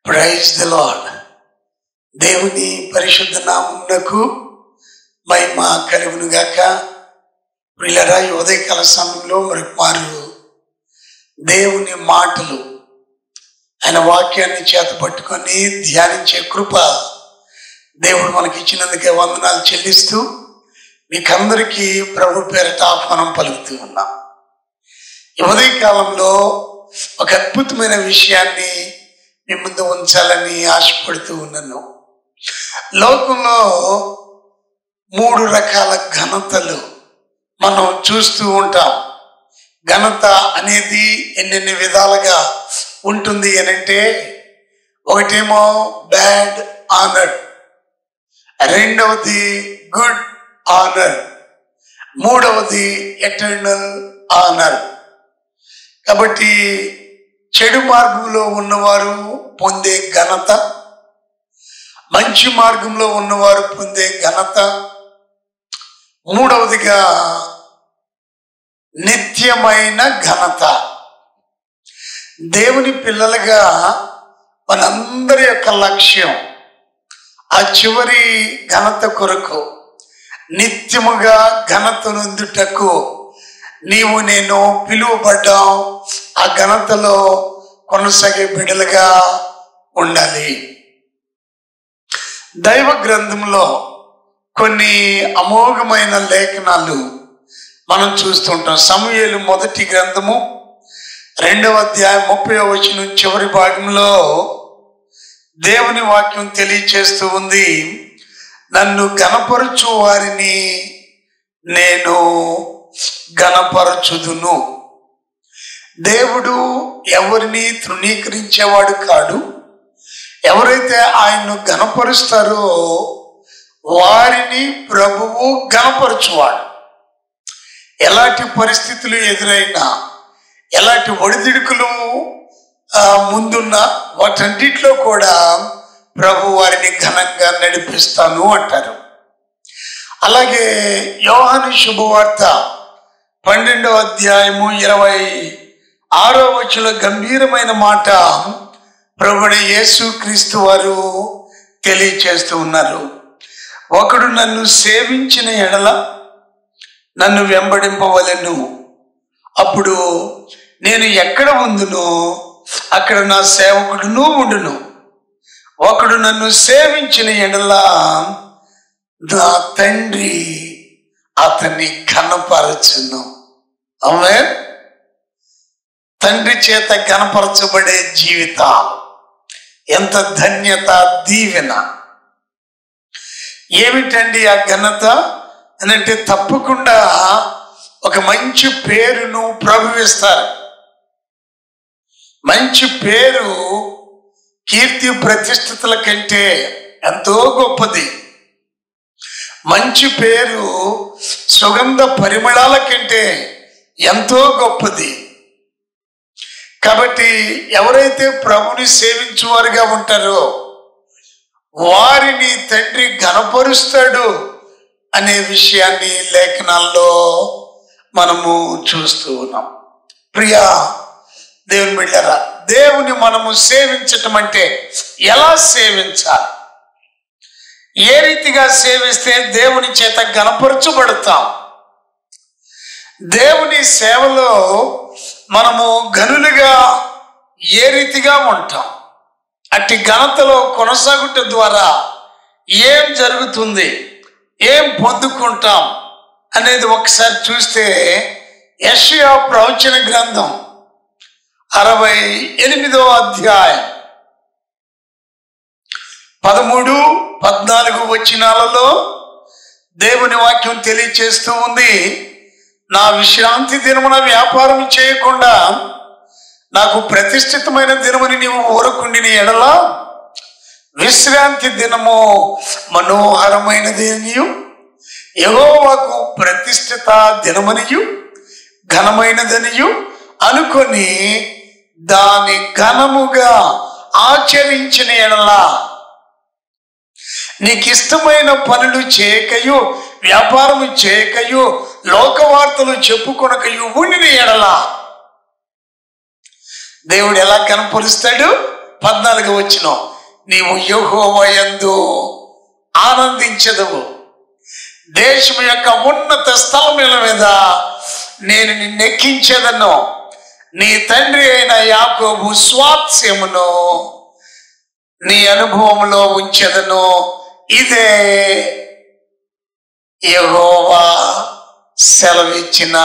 Praise the lord. దేవుని పరిశుద్ధ నామమునకు మహిమ కలుగును గాక. ప్రియులారా, ఈ ఉదయకాల సమయంలో మరొకమారు దేవుని మాటలు, ఆయన వాక్యాన్ని చేత పట్టుకొని ధ్యానించే కృప దేవుడు మనకి ఇచ్చినందుకే వందనాలు చెల్లిస్తూ మీకందరికీ ప్రభు పేరిట ఆహ్వానం పలుకుతూ ఉన్నాం. ఈ ఉదయకాలంలో ఒక అద్భుతమైన విషయాన్ని మీ ముందు ఉంచాలని ఆశపడుతూ ఉన్నాను. లోకంలో 3 రకాల ఘనతలు మనం చూస్తూ ఉంటాం. ఘనత అనేది ఎన్నెన్ని విధాలుగా ఉంటుంది అనంటే, ఒకటేమో బ్యాడ్ ఆనర్, రెండవది గుడ్ ఆనర్, మూడవది ఎటర్నల్ ఆనర్. కాబట్టి చెడు మార్గంలో ఉన్నవారు పొందే ఘనత, మంచి మార్గంలో ఉన్నవారు పొందే ఘనత, మూడవదిగా నిత్యమైన ఘనత. దేవుని పిల్లలుగా మనందరి యొక్క లక్ష్యం ఆ చివరి ఘనత కొరకు, నిత్యముగా ఘనత నొందుటకు నీవు నేను పిలువబడ్డాం. ఆ ఘనతలో కొనసాగే బిడ్డలుగా ఉండాలి. దైవ గ్రంథంలో కొన్ని అమోఘమైన లేఖనాలు మనం చూస్తుంటాం. సమూయేలు మొదటి గ్రంథము 2వ అధ్యాయం 30వ వచనం చివరి భాగంలో దేవుని వాక్యం తెలియచేస్తూ ఉంది, నన్ను గణపరచు వారిని నేను గణపరచుదును. దేవుడు ఎవరిని తృణీకరించేవాడు కాడు. ఎవరైతే ఆయన్ను గణపరుస్తారో వారిని ప్రభువు గణపరచువాడు. ఎలాంటి పరిస్థితులు ఎదురైనా, ఎలాంటి ఒడిదుడుకులు ముందున్నా వాటన్నిటిలో కూడా ప్రభు వారిని ఘనంగా నడిపిస్తాను అంటారు. అలాగే యోహాను శుభవార్త 12వ అధ్యాయము 26వ వచనంలో గంభీరమైన మాట ప్రభువైన యేసు క్రీస్తు వారు తెలియచేస్తూ ఉన్నారు. ఒకడు నన్ను సేవించిన ఎడల నన్ను వెంబడింపవలెను, అప్పుడు నేను ఎక్కడ ఉందునో అక్కడ నా సేవకుడును ఉండును. ఒకడు నన్ను సేవించిన ఎడల నా తండ్రి అతన్ని ఘనపరచును. ఆమేన్. తండ్రి చేత ఘనపరచబడే జీవితాలు ఎంత ధన్యత, దీవెన. ఏమిటండి ఆ ఘనత అనంటే, తప్పకుండా ఒక మంచి పేరును ప్రభువిస్తారు. మంచి పేరు కీర్తి ప్రతిష్ఠితుల కంటే ఎంతో గొప్పది. మంచి పేరు సుగంధ పరిమళాల కంటే ఎంతో గొప్పది. కాబట్టి ఎవరైతే ప్రభుని సేవించువారుగా ఉంటారో వారిని తండ్రి ఘనపరుస్తాడు అనే విషయాన్ని లేఖనాల్లో మనము చూస్తూ ఉన్నాం. ప్రియా దేవుని బిడ్డలారా, దేవుని మనము సేవించటం అంటే ఎలా సేవించాలి, ఏ రీతిగా సేవిస్తే దేవుని చేత ఘనపరచబడతాం, దేవుని సేవలో మనము ఘనులుగా ఏ రీతిగా ఉంటాం, అట్టి ఘనతలో కొనసాగుట ద్వారా ఏం జరుగుతుంది, ఏం పొందుకుంటాం అనేది ఒకసారి చూస్తే యెషయా ప్రవచన గ్రంథం 68వ అధ్యాయం 13-14 వచనాలలో దేవుని వాక్యం తెలియచేస్తూ ఉంది, నా విశ్రాంతి దినమున వ్యాపారం చేయకుండా నాకు ప్రతిష్ఠితమైన దినముని నీవు ఊరకుండిన ఎడల విశ్రాంతి దినము మనోహరమైనదేనియు యెహోవాకు ప్రతిష్ఠిత దినమనియు ఘనమైనదనియు అనుకొని దాని ఘనముగా ఆచరించిన ఎడల, నీకు ఇష్టమైన పనులు చేయకయు, వ్యాపారము చేయకయు, లోకవార్తలు చెప్పుకొనకయు ఉండిన ఎడల దేవుడు ఎలా కనపరుస్తాడు? 14వ వచనం, నీవు యెహోవా యందు ఆనందించదవు, దేశం యొక్క ఉన్నత స్థలముల మీద నేను నిన్నెక్కించేదను, నీ తండ్రి అయిన యాకోబు స్వాస్థ్యమును నీ అనుభవంలో ఉంచెదను. ఇదే యెహోవా సెలవిచ్చిన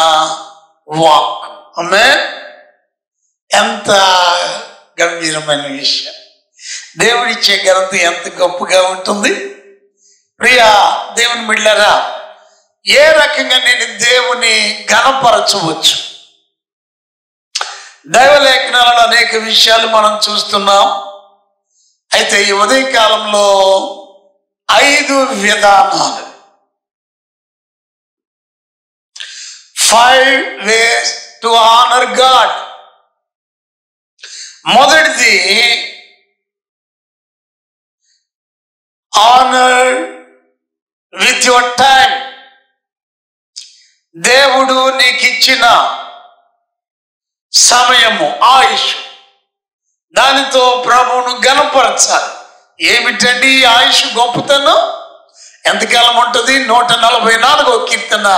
వాక్కు. ఆమేన్. ఎంత గంభీరమైన విషయం! దేవుడిచ్చే ఘనత ఎంత గొప్పగా ఉంటుంది. ప్రియా దేవుని బిడ్డలారా, ఏ రకంగా నేను దేవుని ఘనపరచవచ్చు? దైవ లేఖనాలలో అనేక విషయాలు మనం చూస్తున్నాం. అయితే ఈ ఉదయకాలంలో 5 విధానాలు, 5 ways to honor God. మొదటిది, honor with your time. దేవుడు నీకు ఇచ్చిన సమయము, ఆయుష్, దానితో ప్రభువును ఘనపరచాలి. ఏమిటండి ఈ ఆయుష్ గొప్పతనం? ఎంతకాలం ఉంటుంది? 144వ కీర్తన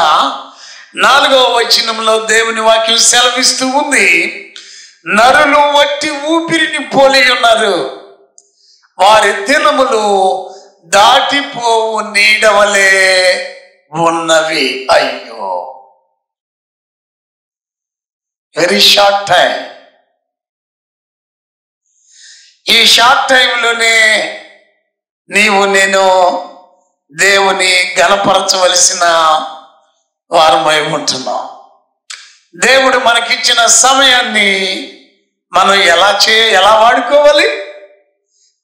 4వ వచనంలో దేవుని వాక్యం సెలవిస్తూ ఉంది, నరులు వట్టి ఊపిరిని పోలి ఉన్నారు, వారి దినములు దాటిపోవు నీడవలే ఉన్నవి. అయ్యో, వెరీ షార్ట్ టైం. ఈ షార్ట్ టైంలోనే నీవు నేను దేవుని ఘనపరచవలసిన వారమై ఉంటున్నాం. దేవుడు మనకిచ్చిన సమయాన్ని మనం ఎలా వాడుకోవాలి?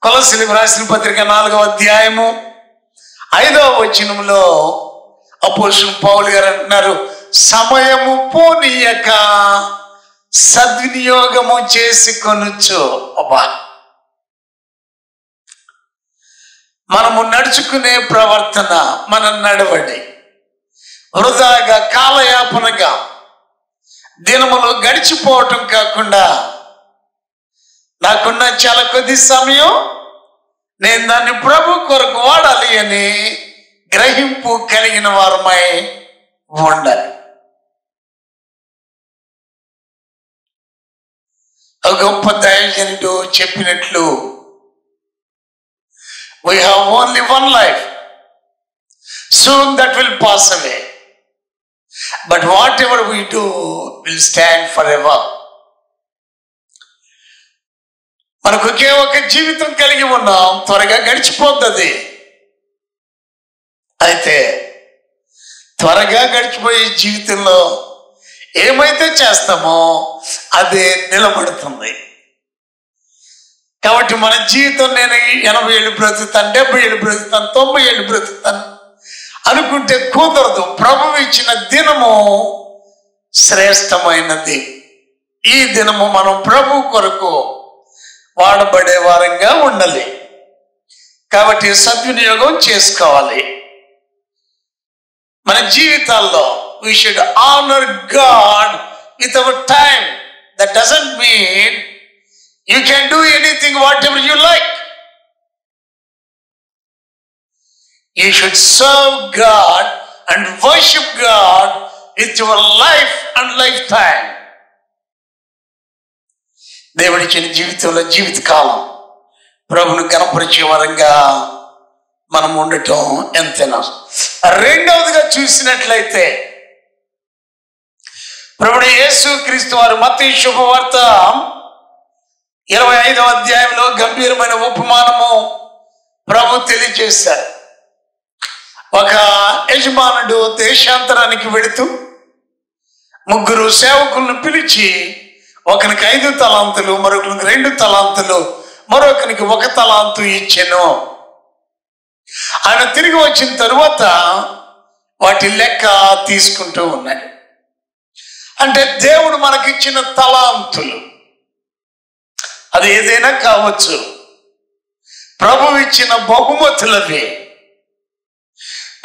కొలస్సీలకు రాసిన పత్రిక 4వ అధ్యాయము 5వ వచనంలో అపోస్తలుడు పౌలు గారు అంటున్నారు, సమయము పోనీయక సద్వినియోగము చేసుకొనుచు. అబ్బా, మనము నడుచుకునే ప్రవర్తన, మన నడవడి వృధాగా కాలయాపనగా దినములు గడిచిపోవటం కాకుండా, నాకున్న చాలా కొద్ది సమయం, నేను దాన్ని ప్రభు కొరకు వాడాలి అని గ్రహింపు కలిగిన వారమై ఉండాలి. ఒక గొప్ప దైవజనుడు చెప్పినట్లు, we have only one life, soon that will pass away, but whatever we do will stand forever. మనకు ఒకే ఒక జీవితం కలిగి ఉన్నాం, త్వరగా గడిచిపోతుంది. అయితే త్వరగా గడిచిపోయే జీవితంలో ఏమైతే చేస్తామో అదే నిలబడుతుంది. కాబట్టి మన జీవితం, నేను 80 ఏళ్ళు బ్రతుకుతాను, 70 ఏళ్ళు బ్రతుకుతాను, 90 ఏళ్ళు బ్రతుకుతాను అనుకుంటే కుదరదు. ప్రభు ఇచ్చిన దినము శ్రేష్టమైనది. ఈ దినము మనం ప్రభు కొరకు వాడబడే వారంగా ఉండాలి. కాబట్టి సద్వినియోగం చేసుకోవాలి. మన జీవితాల్లో we should honor God with our time. That doesn't mean you can do anything whatever you like. You should serve God and worship God with your life and lifetime. దేవుడిచ్చిన జీవితంలో జీవితకాలం ప్రభుని ఘనపరిచే వారంగా మనం ఉండటం ఎంతైనా. రెండవదిగా చూసినట్లయితే, ప్రభువు యేసు క్రీస్తు వారు మత్తయి శుభవార్త 25వ అధ్యాయంలో గంభీరమైన ఉపమానము ప్రభు తెలియజేశారు. ఒక యజమానుడు దేశాంతరానికి వెళుతూ 3 సేవకులను పిలిచి, ఒకనికి 5 తలాంతులు, మరొకరికి 2 తలాంతులు, మరొకరికి 1 తలాంతు ఇచ్చెను. ఆయన తిరిగి వచ్చిన తరువాత వాటి లెక్క తీసుకుంటూ ఉన్నాడు. అంటే దేవుడు మనకిచ్చిన తలాంతులు, అది ఏదైనా కావచ్చు, ప్రభువు ఇచ్చిన బహుమతులవి.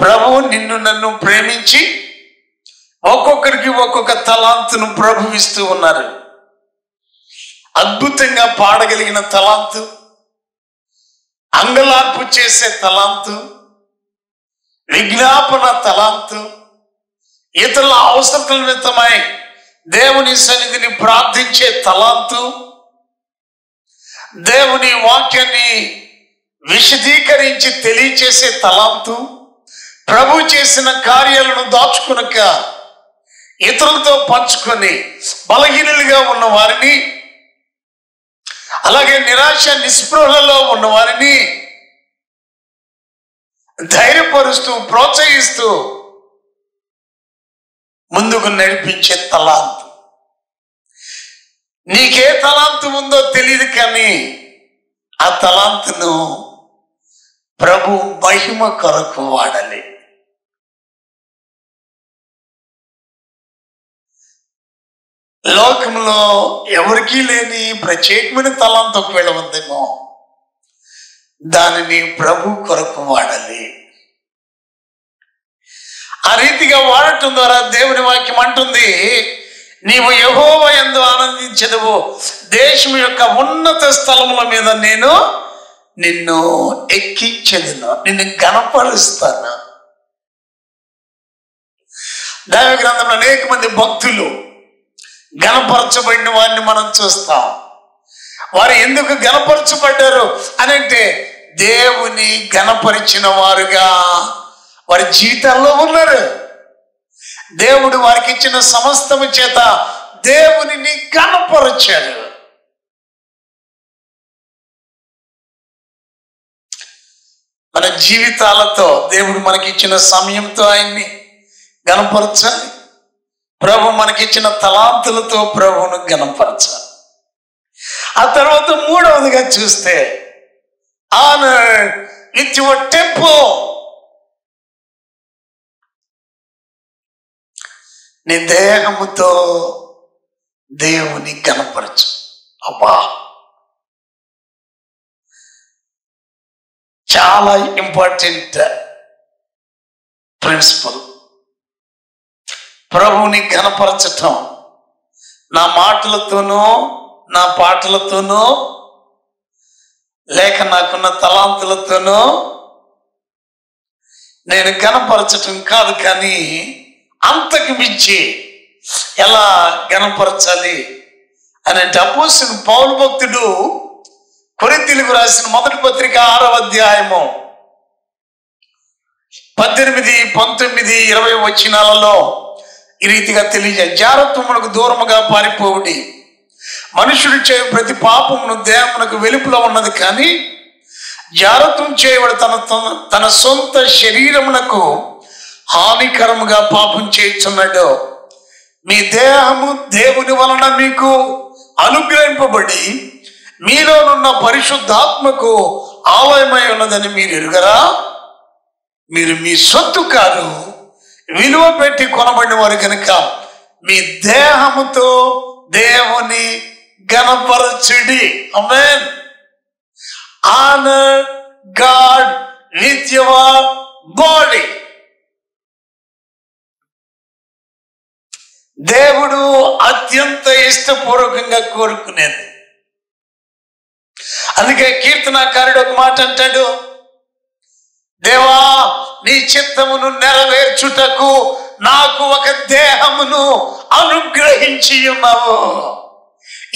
ప్రభువు నిన్ను నన్ను ప్రేమించి ఒక్కొక్కరికి ఒక్కొక్క తలాంతును ప్రభు ఇస్తూ ఉన్నారు. అద్భుతంగా పాడగలిగిన తలాంతు, అంగలార్పు చేసే తలాంతు, విజ్ఞాపన తలాంతు, ఇతరుల అవసరతల నిమిత్తమై దేవుని సన్నిధిని ప్రార్థించే తలాంతు, దేవుని వాక్యాన్ని విశదీకరించి తెలియచేసే తలాంతు, ప్రభు చేసిన కార్యాలను దాచుకునక ఇతరులతో పంచుకొని బలహీనులుగా ఉన్న వారిని, అలాగే నిరాశ నిస్పృహలలో ఉన్న వారిని ధైర్యపరుస్తూ ప్రోత్సహిస్తూ ముందుకు నడిపించే తలాంతు. నీకే తలాంతు ఉందో తెలియదు, కానీ ఆ తలాంతును ప్రభు మహిమ కొరకు వాడాలి. లోకంలో ఎవరికీ లేని ప్రత్యేకమైన తలాంతు ఒకవేళ ఉందేమో, దానిని ప్రభు కొరకు వాడాలి. ఆ రీతిగా వాడటం ద్వారా దేవుని వాక్యం అంటుంది, నీవు యెహోవా యందు ఆనందించెదవు, దేశం యొక్క ఉన్నత స్థలముల మీద నేను నిన్ను ఎక్కించెదను, నిన్ను ఘనపరుస్తాను. దైవ గ్రంథంలో అనేక మంది భక్తులు ఘనపరచబడిన వారిని మనం చూస్తాం. వారు ఎందుకు ఘనపరచబడ్డారు అని అంటే, దేవుని ఘనపరిచిన వారుగా వారి జీవితాల్లో ఉన్నారు. దేవుడు వారికి ఇచ్చిన సమస్తము చేత దేవునిని ఘనపరచారు. మన జీవితాలతో, దేవుడు మనకిచ్చిన సమయంతో ఆయన్ని ఘనపరచాలి. ప్రభు మనకిచ్చిన తలాంతులతో ప్రభువును ఘనపరచాలి. ఆ తర్వాత మూడవదిగా చూస్తే, ఆనర్ విత్ యువర్ టెంపర్. నీ దేహముతో దేవుని ఘనపరచు. అబ్బా, చాలా ఇంపార్టెంట్ ప్రిన్సిపల్. ప్రభువుని ఘనపరచటం నా మాటలతోనో, నా పాటలతోనో, లేక నాకున్న తలాంతులతోనో నేను ఘనపరచటం కాదు, కానీ అంతకు మించి ఎలా ఘనపరచాలి అని అంటే, అపోస్తలుడు పౌలు భక్తుడు కొరింథీయులకు రాసిన మొదటి పత్రిక 6వ అధ్యాయము 18, 19, 20 వచనాలలో ఈ రీతిగా తెలియజేయ, జారత్వమునకు దూరముగా పారిపోవుడి, మనుషుడు చేయు ప్రతి పాపమును దేహమునకు వెలుపులో ఉన్నది, కానీ జారత్వం చేయబడి తన సొంత శరీరమునకు హానికరముగా పాపం చేయుచున్నాడు. మీ దేహము దేవుని వలన మీకు అనుగ్రహింపబడి మీలోనున్న పరిశుద్ధాత్మకు ఆలయమై ఉన్నదని మీరు ఎరుగరా? మీరు మీ సొత్తు కాదు, విలువ పెట్టి కొనబడిన వారు కనుక మీ దేహముతో దేవుని ఘనపరచుడి. Amen. Honour God with your body. దేవుడు అత్యంత ఇష్టపూర్వకంగా కోరుకునేది. అందుకే కీర్తనాకారుడు ఒక మాట అంటాడు, దేవా నీ చిత్తమును నెరవేర్చుటకు నాకు ఒక దేహమును అనుగ్రహించి ఉన్నావు.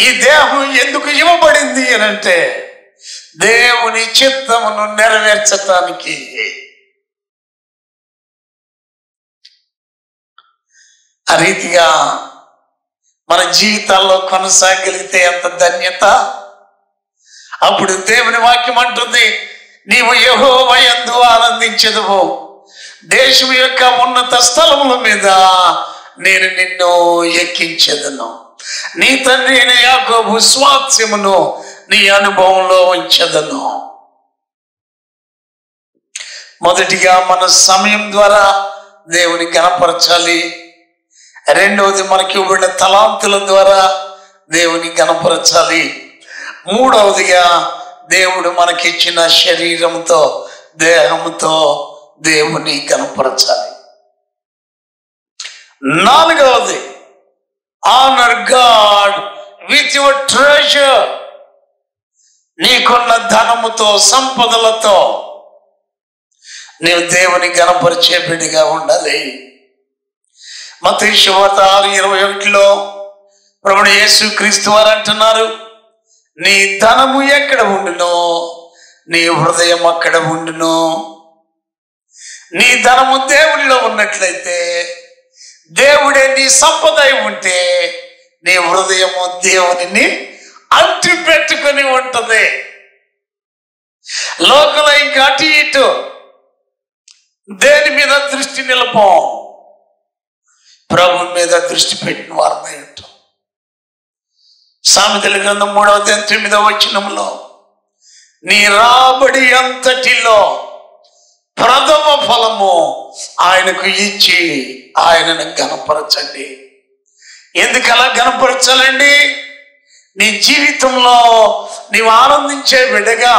ఈ దేహం ఎందుకు ఇవ్వబడింది అని అంటే, దేవుని చిత్తమును నెరవేర్చటానికి. ఆ రీతిగా మన జీవితాల్లో కొనసాగలిగితే ఎంత ధన్యత. అప్పుడు దేవుని వాక్యం అంటుంది, నీవు యెహోవా యందు ఆనందించెదవు, దేశం యొక్క ఉన్నత స్థలముల మీద నేను నిన్ను ఎక్కించెదను, నీ తండ్రి అయిన యాకోబు స్వాస్థ్యమును నీ అనుభవంలో ఉంచెదను. మొదటిగా మన సమయం ద్వారా దేవుని ఘనపరచాలి. రెండవది మనకి ఇవ్వబడిన తలాంతుల ద్వారా దేవుని ఘనపరచాలి. మూడవదిగా దేవుడు మనకిచ్చిన శరీరంతో, దేహంతో దేవుని ఘనపరచాలి. నాలుగవది, honour God with your treasure, నీకున్న ధనముతో, సంపదలతో నీవు దేవుని ఘనపరిచే బిడ్డగా ఉండాలి. మత్తయి సువార్త 6:21లో ప్రభువు యేసుక్రీస్తు వారు అంటున్నారు, నీ ధనము ఎక్కడ ఉండునో నీ హృదయం అక్కడ ఉండును. నీ ధనము దేవుడిలో ఉన్నట్లయితే, దేవుడే నీ సంపద ఉంటే, నీ హృదయము దేవునిని అంటి పెట్టుకుని ఉంటుంది. లోకంలో ఇంకా అటు ఇటు దేని మీద దృష్టి నిలపం, ప్రభు మీద దృష్టి పెట్టిన వారమై ఉంటాం. సామెతల గ్రంథం 3:9 నీ రాబడి అంతటిలో ప్రథమ ఫలము ఆయనకు ఇచ్చి ఆయనను ఘనపరచండి. ఎందుకు అలా ఘనపరచాలండి? నీ జీవితంలో నీవు ఆనందించే బిడ్డగా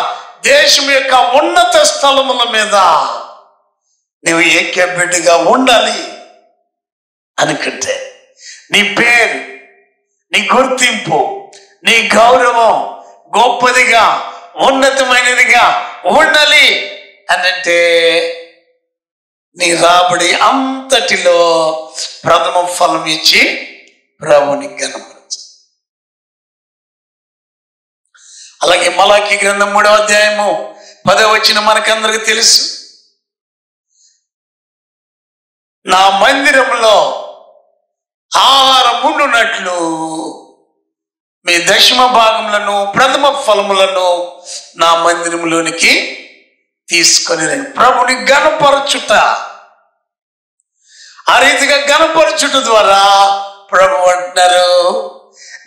దేశం యొక్క ఉన్నత స్థలముల మీద నీవు ఏకే బిడ్డగా ఉండాలి అనుకుంటే, నీ పేరు, నీ గుర్తింపు, నీ గౌరవం గొప్పదిగా ఉన్నతమైనదిగా ఉండాలి అనంటే నీ రాబడి అంతటిలో ప్రథమ ఫలం ఇచ్చి ప్రభుని ఘనపరచు. అలాగే మలాకి గ్రంథం 3:10 మనకందరికి తెలుసు, నా మందిరంలో ఆహారం ఉండునట్లు మీ దశమ భాగములను ప్రథమ ఫలములను నా మందిరంలోనికి తీసుకొని రండి. ప్రభుని ఘనపరచుట, ఆ రీతిగా ఘనపరచుట ద్వారా ప్రభు అంటున్నారు,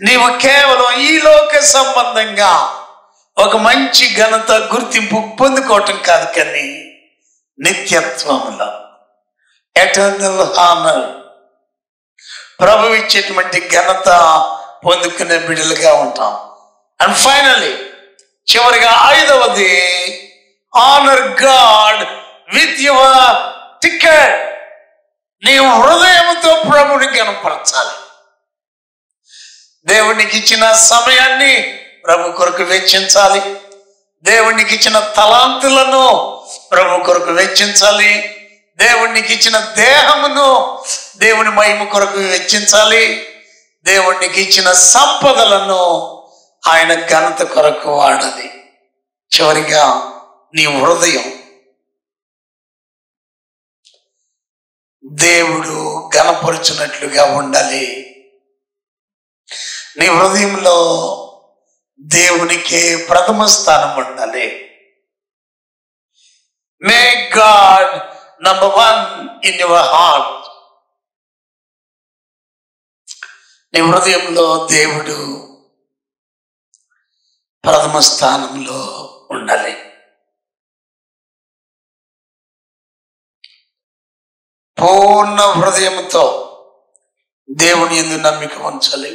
నీవు కేవలం ఈ లోక సంబంధంగా ఒక మంచి ఘనత గుర్తింపు పొందుకోవటం కాదు, కానీ నిత్యత్వంలో ఎటర్నల్ హానర్ ప్రభు ఇచ్చేటువంటి ఘనత పొందుకునే బిడ్డలుగా ఉంటాం. అండ్ ఫైనల్లీ చివరిగా 5వది, honour God with your ticket. నీవు హృదయంతో ప్రభుని ఘనపరచాలి. దేవునికి ఇచ్చిన సమయాన్ని ప్రభు కొరకు వెచ్చించాలి. దేవునికి ఇచ్చిన తలాంతులను ప్రభు కొరకు వెచ్చించాలి. దేవునికి ఇచ్చిన దేహమును దేవుని మహిమ కొరకు వెచ్చించాలి. దేవునికి ఇచ్చిన సంపదలను ఆయన ఘనత కొరకు వాడాలి. చివరిగా నీ హృదయం దేవుడు ఘనపరుచున్నట్లుగా ఉండాలి. నీ హృదయంలో దేవునికి ప్రథమ స్థానం ఉండాలి. May God number 1 in your heart. నీ హృదయంలో దేవుడు ప్రథమ స్థానంలో ఉండాలి. పూర్ణ హృదయంతో దేవుని యందు నమ్మిక ఉంచాలి.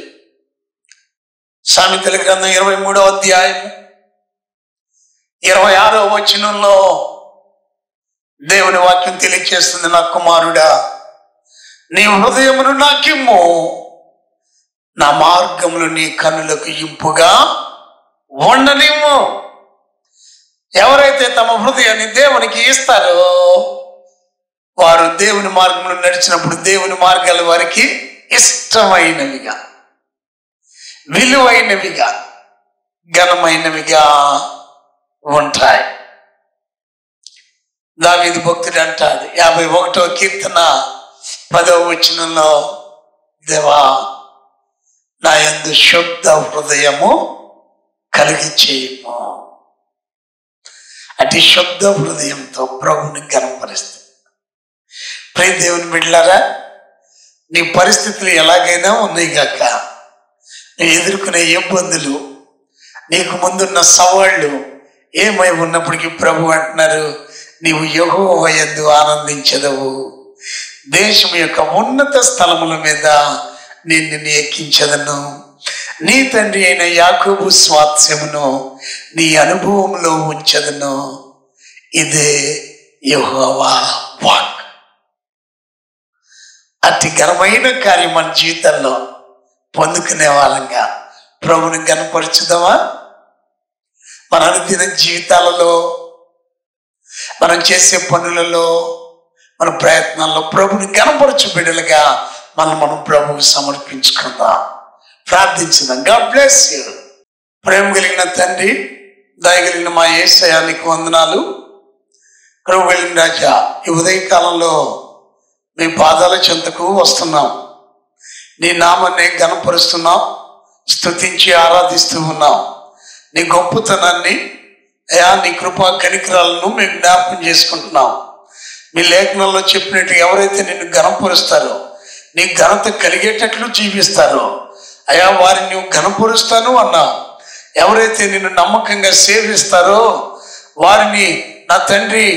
సామెతల గ్రంథం 23:26 దేవుని వాక్యం తెలియజేస్తుంది, నా కుమారుడా నీ హృదయమును నాకిమ్ము, నా మార్గములు నీ కన్నులకు ఇంపుగా ఉండనిమ్ము. ఎవరైతే తమ హృదయాన్ని దేవునికి ఇస్తారో వారు దేవుని మార్గంలో నడిచినప్పుడు దేవుని మార్గాలు వారికి ఇష్టమైనవిగా, విలువైనవిగా, ఘనమైనవిగా ఉంటాయి. దావీదు భక్తుడు అంటాడు 51వ కీర్తన 10వ వచనంలో, దేవా నా యందు శుద్ధ హృదయము కలిగి చేయము. అతి శుద్ధ హృదయంతో ప్రభుని ఘనపరుస్తుంది. ప్రియ దేవుని బిడ్డలారా, నీ పరిస్థితులు ఎలాగైనా ఉన్నాయి గాక, నువ్వు ఎదుర్కొనే ఇబ్బందులు, నీకు ముందున్న సవాళ్ళు ఏమై ఉన్నప్పటికీ ప్రభు అంటున్నారు, నీవు యెహోవా యందు ఆనందించదవు. దేశం యొక్క ఉన్నత స్థలముల మీద నేను నిన్ను ఎక్కించదను. నీ తండ్రి అయిన యాకోబు స్వాస్థ్యమును నీ అనుభవంలో ఉంచదను. ఇదే యెహోవా వాక్. అతి ఘనమైన కార్యం మన జీవితంలో పొందుకునే వాళ్ళంగా ప్రభుని గణపరచుదామా? మన అనుదిన జీవితాలలో, మనం చేసే పనులలో, మన ప్రయత్నాల్లో ప్రభుని గణపరచు బిడ్డలుగా మనం ప్రభువుకు సమర్పించుకుందాం, ప్రార్థించుదాం. God bless you. ప్రేమ కలిగిన తండ్రి, దయగలిగిన మా యేసయ్యా నీకు వందనాలు. కృప కలిగిన రాజా, ఈ ఉదయకాలంలో మీ పాదాల చెంతకు వస్తున్నాం. నీ నామాన్ని గణపరుస్తున్నాం, స్తుతించి ఆరాధిస్తూ ఉన్నాం. నీ గొప్పతనాన్ని అయా, నీ కృపా కనికరాలను మేము జ్ఞాపకం చేసుకుంటున్నాం. మీ లేఖనంలో చెప్పినట్టు ఎవరైతే నిన్ను గణపరుస్తారో, నీ ఘనత కలిగేటట్లు జీవిస్తారో అయా, వారిని నువ్వు గణపరుస్తాను అన్నా. ఎవరైతే నిన్ను నమ్మకంగా సేవిస్తారో వారిని నా తండ్రి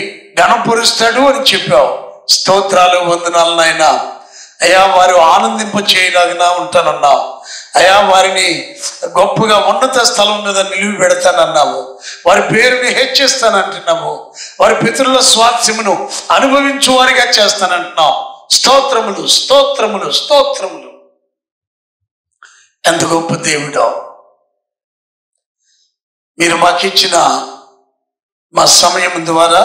గణపరుస్తాడు అని చెప్పావు. స్తోత్రాలు, వందనాలు నాయనా. అయా, వారు ఆనందింప చేయలాగినా ఉంటానన్నావు. అయా, వారిని గొప్పగా ఉన్నత స్థలం మీద నిలిపి పెడతానన్నావు. వారి పేరుని హెచ్చిస్తానంటున్నావు. వారి పితరుల స్వాస్థ్యమును అనుభవించు వారిగా చేస్తానంటున్నావు. స్తోత్రములు, స్తోత్రములు, స్తోత్రములు. ఎంత గొప్ప దేవుడో. మీరు మాకిచ్చిన మా సమయం ద్వారా,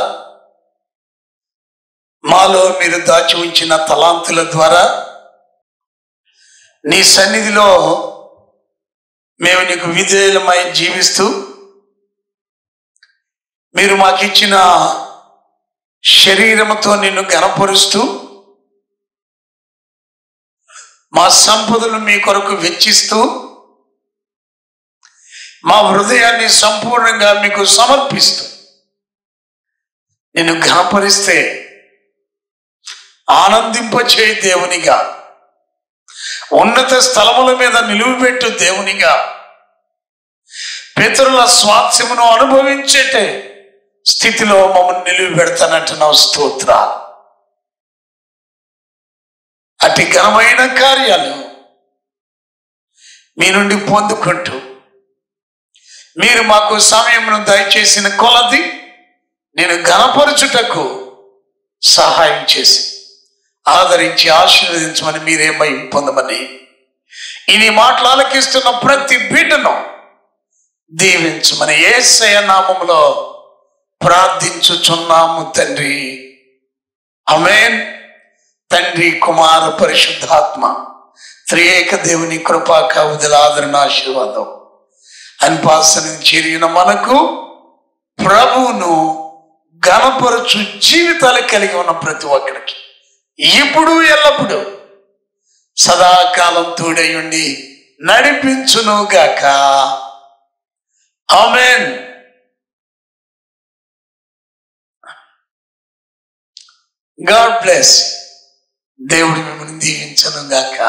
మాలో మీరు దాచి ఉంచిన తలాంతుల ద్వారా నీ సన్నిధిలో మేము నీకు విధేయులమై జీవిస్తూ, మీరు మాకిచ్చిన శరీరముతో నిన్ను గణపరుస్తూ, మా సంపదలు మీ కొరకు వెచ్చిస్తూ, మా హృదయాన్ని సంపూర్ణంగా మీకు సమర్పిస్తూ నిన్ను ఘనపరిస్తే ఆనందింపచేయి దేవునిగా, ఉన్నత స్థలముల మీద నిలువబెట్టు దేవునిగా, పితరుల స్వాస్థ్యమును అనుభవించేటే స్థితిలో మమ్మల్ని నిలువ పెడతానంటున్నావు. స్తోత్రాలు. అతి ఘనమైన కార్యాలు మీ నుండి పొందుకుంటూ, మీరు మాకు సమయమును దయచేసిన కొలది నేను ఘనపరచుటకు సహాయం చేసి ఆదరించి ఆశీర్వదించమని, మీరే మహిమ పొందమని, ఇది మాటలు ఆలకిస్తున్న ప్రతి బిడ్డను దీవించమని యేసయ్య నామములో ప్రార్థించుచున్నాము తండ్రి. ఆమేన్. తండ్రి, కుమార, పరిశుద్ధాత్మ త్రియేక దేవుని కృపా కావుదల ఆదరణ ఆశీర్వాదం అన్పాసన చేరిన మనకు ప్రభువును ఘనపరచు జీవితాలు కలిగి ఉన్న ప్రతి ఒక్కరికి ఇప్పుడు ఎల్లప్పుడూ సదాకాలం తోడై ఉండి నడిపించును గాక. ఆమేన్. God bless. దేవుడు మిమ్మల్ని దీవించును గాక.